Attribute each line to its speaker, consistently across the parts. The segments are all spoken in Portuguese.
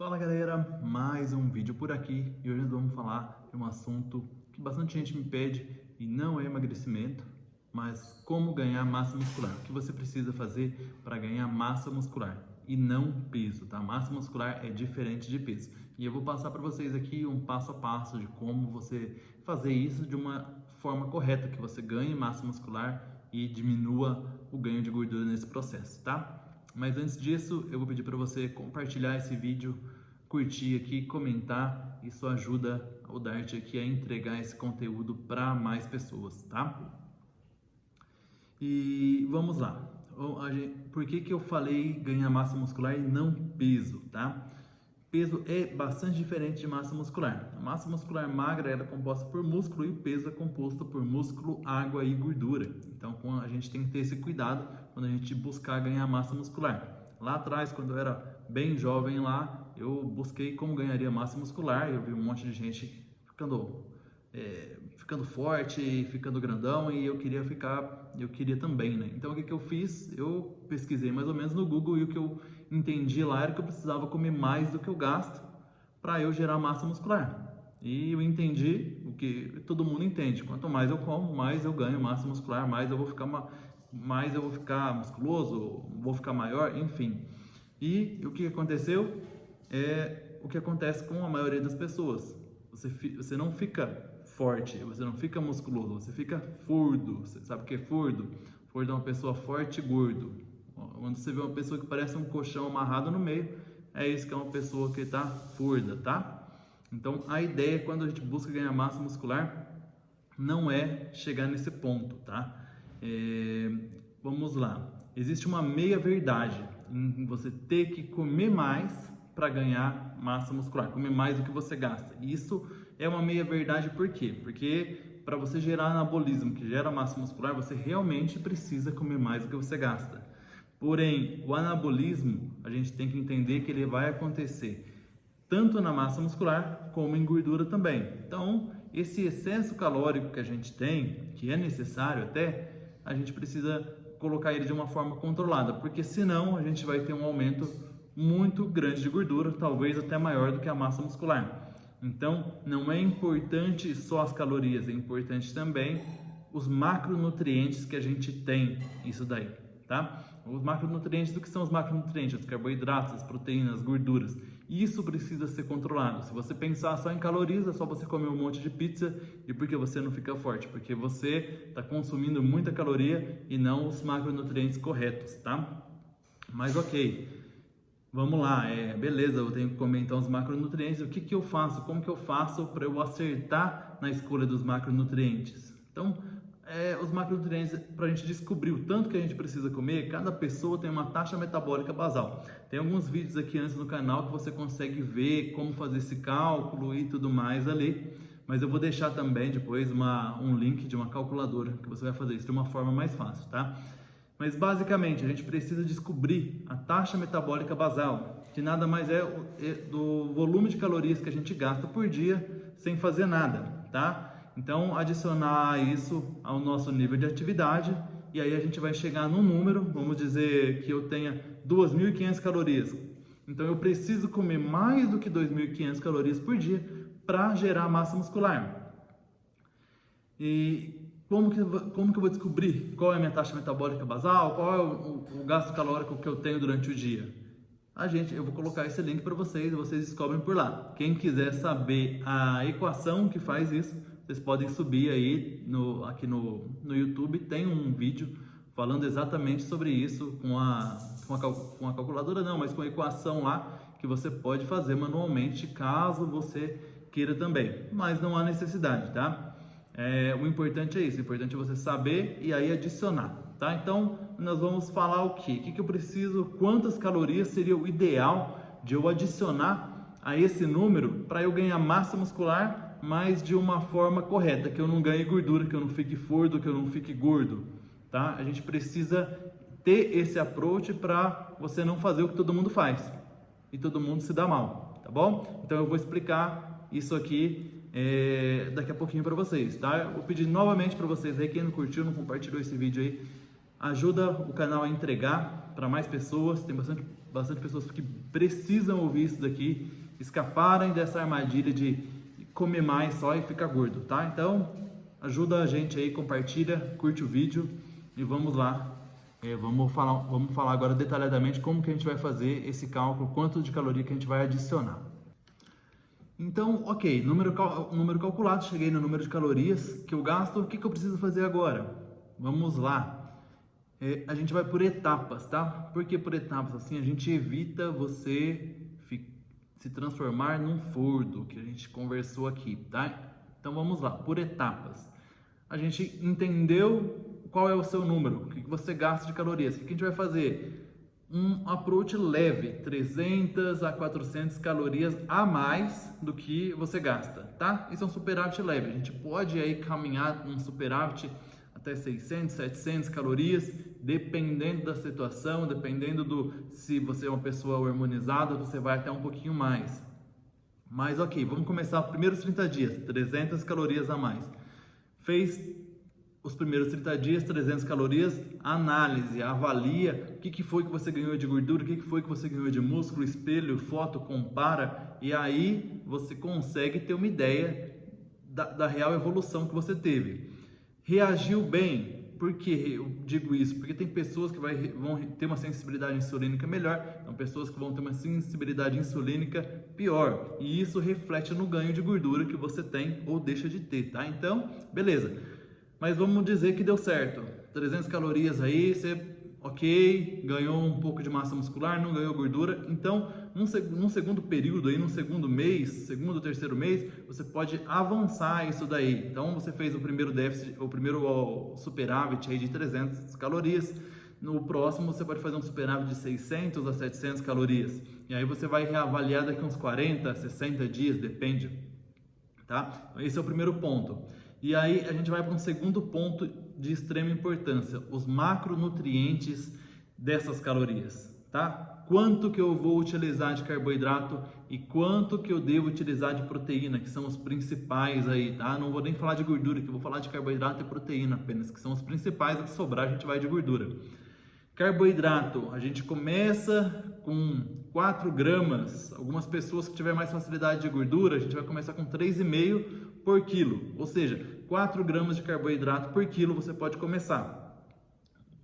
Speaker 1: Fala galera, mais um vídeo por aqui e hoje nós vamos falar de um assunto que bastante gente me pede e não é emagrecimento, mas como ganhar massa muscular. O que você precisa fazer para ganhar massa muscular e não peso, tá? Massa muscular é diferente de peso e eu vou passar para vocês aqui um passo a passo de como você fazer isso de uma forma correta, que você ganhe massa muscular e diminua o ganho de gordura nesse processo, tá? Mas antes disso, eu vou pedir para você compartilhar esse vídeo, curtir aqui, comentar. Isso ajuda o Dart aqui a entregar esse conteúdo para mais pessoas, tá? E vamos lá. Por que eu falei ganhar massa muscular e não peso, tá? Peso é bastante diferente de massa muscular. A massa muscular magra ela é composta por músculo e o peso é composto por músculo, água e gordura. Então a gente tem que ter esse cuidado quando a gente buscar ganhar massa muscular. Lá atrás, quando eu era bem jovem lá, eu busquei como ganharia massa muscular. Eu vi um monte de gente ficando forte, ficando grandão e eu queria também, né? Então o que eu fiz? Eu pesquisei mais ou menos no Google e o que eu entendi lá era que eu precisava comer mais do que eu gasto para eu gerar massa muscular. E eu entendi o que todo mundo entende: quanto mais eu como, mais eu ganho massa muscular, mais eu vou ficar musculoso, vou ficar maior, enfim. E o que aconteceu é o que acontece com a maioria das pessoas. Você não fica forte, você não fica musculoso, você fica furdo. Você sabe o que é furdo? Furdo é uma pessoa forte e gordo. Quando você vê uma pessoa que parece um colchão amarrado no meio, é isso que é uma pessoa que está furda, tá? Então a ideia quando a gente busca ganhar massa muscular não é chegar nesse ponto, tá? Vamos lá. Existe uma meia verdade em você ter que comer mais para ganhar massa muscular, comer mais do que você gasta. E isso é uma meia verdade por quê? Porque para você gerar anabolismo, que gera massa muscular, você realmente precisa comer mais do que você gasta. Porém, o anabolismo, a gente tem que entender que ele vai acontecer tanto na massa muscular como em gordura também. Então, esse excesso calórico que a gente tem, que é necessário até, a gente precisa colocar ele de uma forma controlada, porque senão a gente vai ter um aumento muito grande de gordura, talvez até maior do que a massa muscular. Então, não é importante só as calorias, é importante também os macronutrientes que a gente tem, isso daí, tá? Os macronutrientes, o que são os macronutrientes? Os carboidratos, as proteínas, as gorduras. Isso precisa ser controlado. Se você pensar só em calorias, é só você comer um monte de pizza. E por que você não fica forte? Porque você está consumindo muita caloria e não os macronutrientes corretos, tá? Mas ok, vamos lá, beleza, eu tenho que comer então os macronutrientes. O que eu faço? Como que eu faço para eu acertar na escolha dos macronutrientes? Então, os macronutrientes, para a gente descobrir o tanto que a gente precisa comer, cada pessoa tem uma taxa metabólica basal. Tem alguns vídeos aqui antes no canal que você consegue ver como fazer esse cálculo e tudo mais ali, mas eu vou deixar também depois um link de uma calculadora que você vai fazer isso de uma forma mais fácil, tá? Mas basicamente a gente precisa descobrir a taxa metabólica basal, que nada mais é do volume de calorias que a gente gasta por dia sem fazer nada, tá? Então, adicionar isso ao nosso nível de atividade e aí a gente vai chegar num número, vamos dizer que eu tenha 2.500 calorias. Então, eu preciso comer mais do que 2.500 calorias por dia para gerar massa muscular. E como que eu vou descobrir qual é a minha taxa metabólica basal, qual é o gasto calórico que eu tenho durante o dia? Eu vou colocar esse link para vocês e vocês descobrem por lá. Quem quiser saber a equação que faz isso, vocês podem subir aí aqui no YouTube, tem um vídeo falando exatamente sobre isso com a calculadora não, mas com a equação lá que você pode fazer manualmente caso você queira também, mas não há necessidade, tá? O importante é isso, o importante é você saber e aí adicionar, tá? Então, nós vamos falar o quê? O que eu preciso, quantas calorias seria o ideal de eu adicionar a esse número para eu ganhar massa muscular, mas de uma forma correta, que eu não ganhe gordura, que eu não fique furdo, que eu não fique gordo, tá? A gente precisa ter esse approach para você não fazer o que todo mundo faz e todo mundo se dá mal, tá bom? Então eu vou explicar isso aqui daqui a pouquinho para vocês, tá? Eu vou pedir novamente para vocês aí, quem não curtiu, não compartilhou esse vídeo aí, ajuda o canal a entregar para mais pessoas. Tem bastante bastante pessoas que precisam ouvir isso daqui, escaparem dessa armadilha de comer mais só e ficar gordo, tá? Então, ajuda a gente aí, compartilha, curte o vídeo e vamos lá. Vamos falar agora detalhadamente como que a gente vai fazer esse cálculo, quanto de caloria que a gente vai adicionar. Então, ok, número calculado, cheguei no número de calorias que eu gasto, o que eu preciso fazer agora? Vamos lá. A gente vai por etapas, tá? Por que por etapas? Assim, a gente evita você se transformar num fardo, que a gente conversou aqui, tá? Então, vamos lá, por etapas. A gente entendeu qual é o seu número, o que você gasta de calorias. O que a gente vai fazer? Um approach leve, 300 a 400 calorias a mais do que você gasta, tá? Isso é um superávit leve. A gente pode aí caminhar num superávit até 600, 700 calorias, dependendo da situação, dependendo se você é uma pessoa hormonizada, você vai até um pouquinho mais. Mas ok, vamos começar os primeiros 30 dias, 300 calorias a mais. Fez os primeiros 30 dias, 300 calorias, análise, avalia o que foi que você ganhou de gordura, o que foi que você ganhou de músculo, espelho, foto, compara, e aí você consegue ter uma ideia da real evolução que você teve. Reagiu bem? Por que eu digo isso? Porque tem pessoas que vão ter uma sensibilidade insulínica melhor, então pessoas que vão ter uma sensibilidade insulínica pior, e isso reflete no ganho de gordura que você tem ou deixa de ter, tá? Então, beleza. Mas vamos dizer que deu certo, 300 calorias aí, você, ok, ganhou um pouco de massa muscular, não ganhou gordura. Então, num segundo período, aí, num segundo mês, segundo ou terceiro mês, você pode avançar isso daí. Então, você fez o primeiro déficit, o primeiro superávit aí de 300 calorias. No próximo, você pode fazer um superávit de 600 a 700 calorias. E aí você vai reavaliar daqui uns 40, 60 dias, depende. Tá? Então, esse é o primeiro ponto. E aí a gente vai para um segundo ponto de extrema importância, os macronutrientes dessas calorias, tá? Quanto que eu vou utilizar de carboidrato e quanto que eu devo utilizar de proteína, que são os principais aí, tá? Não vou nem falar de gordura, que eu vou falar de carboidrato e proteína apenas, que são os principais, o que sobrar a gente vai de gordura. Carboidrato, a gente começa com 4 gramas, algumas pessoas que tiverem mais facilidade de gordura, a gente vai começar com 3,5 por quilo, ou seja, 4 gramas de carboidrato por quilo você pode começar.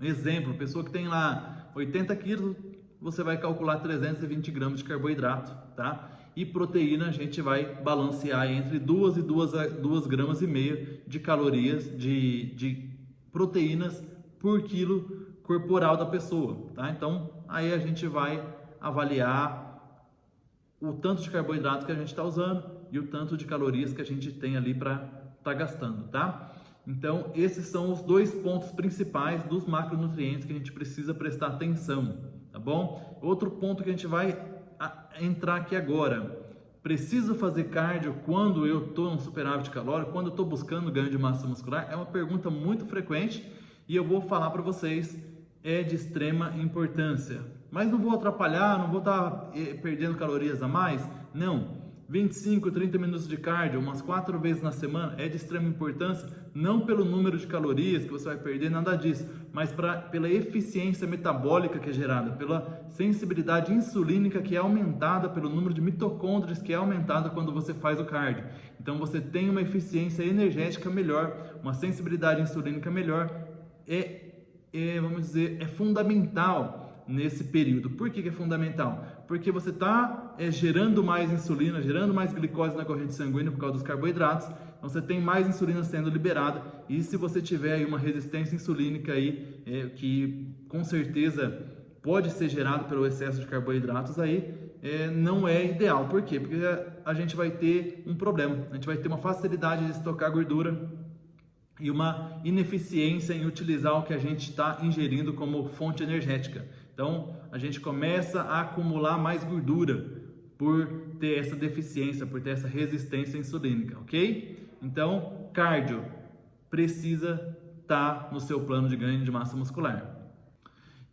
Speaker 1: Exemplo, pessoa que tem lá 80 quilos, você vai calcular 320 gramas de carboidrato, tá? E proteína a gente vai balancear entre 2 e 2 gramas e meia de calorias, de proteínas por quilo corporal da pessoa, tá? Então, aí a gente vai avaliar o tanto de carboidrato que a gente está usando e o tanto de calorias que a gente tem ali para estar gastando, tá? Então, esses são os 2 pontos principais dos macronutrientes que a gente precisa prestar atenção, tá bom? Outro ponto que a gente vai entrar aqui agora. Preciso fazer cardio quando eu estou no superávit calórico, quando eu estou buscando ganho de massa muscular? É uma pergunta muito frequente e eu vou falar para vocês, é de extrema importância. Mas não vou atrapalhar, não vou estar perdendo calorias a mais? Não. 25, 30 minutos de cardio, umas 4 vezes na semana, é de extrema importância, não pelo número de calorias que você vai perder, nada disso, mas pela eficiência metabólica que é gerada, pela sensibilidade insulínica que é aumentada, pelo número de mitocôndrias que é aumentada quando você faz o cardio. Então você tem uma eficiência energética melhor, uma sensibilidade insulínica melhor, vamos dizer, é fundamental nesse período. Por que é fundamental? Porque você está gerando mais insulina, gerando mais glicose na corrente sanguínea por causa dos carboidratos, então você tem mais insulina sendo liberada, e se você tiver aí uma resistência insulínica aí, que com certeza pode ser gerado pelo excesso de carboidratos aí, não é ideal. Por quê? Porque a gente vai ter um problema, a gente vai ter uma facilidade de estocar gordura e uma ineficiência em utilizar o que a gente está ingerindo como fonte energética. Então, a gente começa a acumular mais gordura por ter essa deficiência, por ter essa resistência insulínica, ok? Então, cardio precisa estar no seu plano de ganho de massa muscular.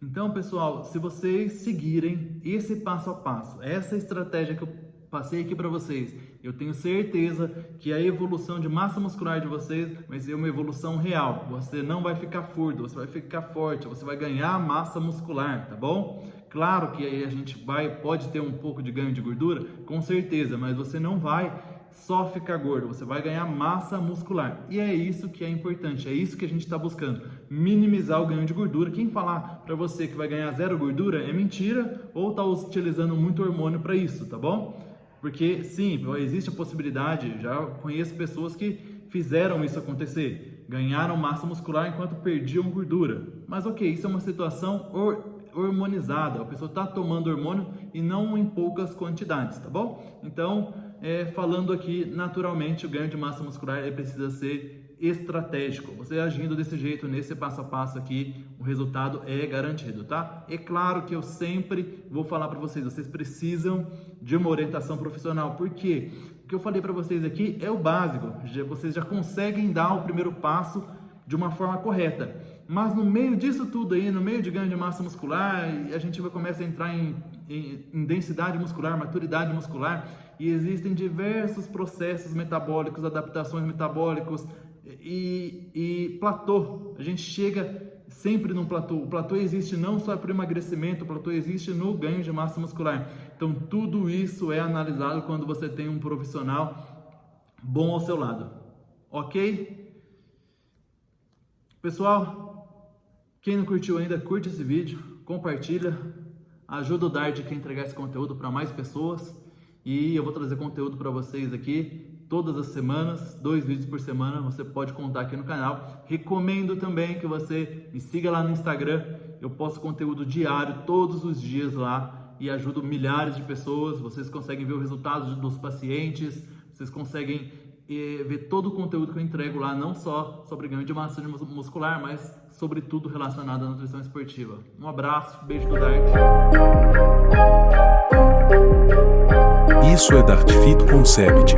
Speaker 1: Então, pessoal, se vocês seguirem esse passo a passo, essa estratégia que eu passei aqui para vocês, eu tenho certeza que a evolução de massa muscular de vocês vai ser uma evolução real. Você não vai ficar furdo, você vai ficar forte, você vai ganhar massa muscular, tá bom? Claro que aí a gente pode ter um pouco de ganho de gordura, com certeza, mas você não vai só ficar gordo, você vai ganhar massa muscular. E é isso que é importante, é isso que a gente está buscando, minimizar o ganho de gordura. Quem falar para você que vai ganhar zero gordura é mentira ou está utilizando muito hormônio para isso, tá bom? Porque sim, existe a possibilidade, já conheço pessoas que fizeram isso acontecer, ganharam massa muscular enquanto perdiam gordura. Mas ok, isso é uma situação hormonizada, a pessoa está tomando hormônio e não em poucas quantidades, tá bom? Então, falando aqui, naturalmente, o ganho de massa muscular precisa ser estratégico. Você agindo desse jeito, nesse passo a passo aqui, o resultado é garantido, tá? É claro que eu sempre vou falar para vocês precisam de uma orientação profissional. Por quê? O que eu falei para vocês aqui é o básico, vocês já conseguem dar o primeiro passo de uma forma correta. Mas no meio disso tudo aí, no meio de ganho de massa muscular, a gente começa a entrar em densidade muscular, maturidade muscular, e existem diversos processos metabólicos, adaptações metabólicos e platô. A gente chega sempre num platô. O platô existe não só para o emagrecimento, o platô existe no ganho de massa muscular. Então tudo isso é analisado quando você tem um profissional bom ao seu lado. Ok? Pessoal, quem não curtiu ainda, curte esse vídeo, compartilha, ajuda o Dart aqui a entregar esse conteúdo para mais pessoas, e eu vou trazer conteúdo para vocês aqui todas as semanas, 2 vídeos por semana, você pode contar aqui no canal. Recomendo também que você me siga lá no Instagram, eu posto conteúdo diário, todos os dias lá, e ajudo milhares de pessoas. Vocês conseguem ver o resultado dos pacientes, vocês conseguem ver todo o conteúdo que eu entrego lá, não só sobre ganho de massa muscular, mas sobre tudo relacionado à nutrição esportiva. Um abraço, beijo do Dart.
Speaker 2: Isso é Dart Fit Concept.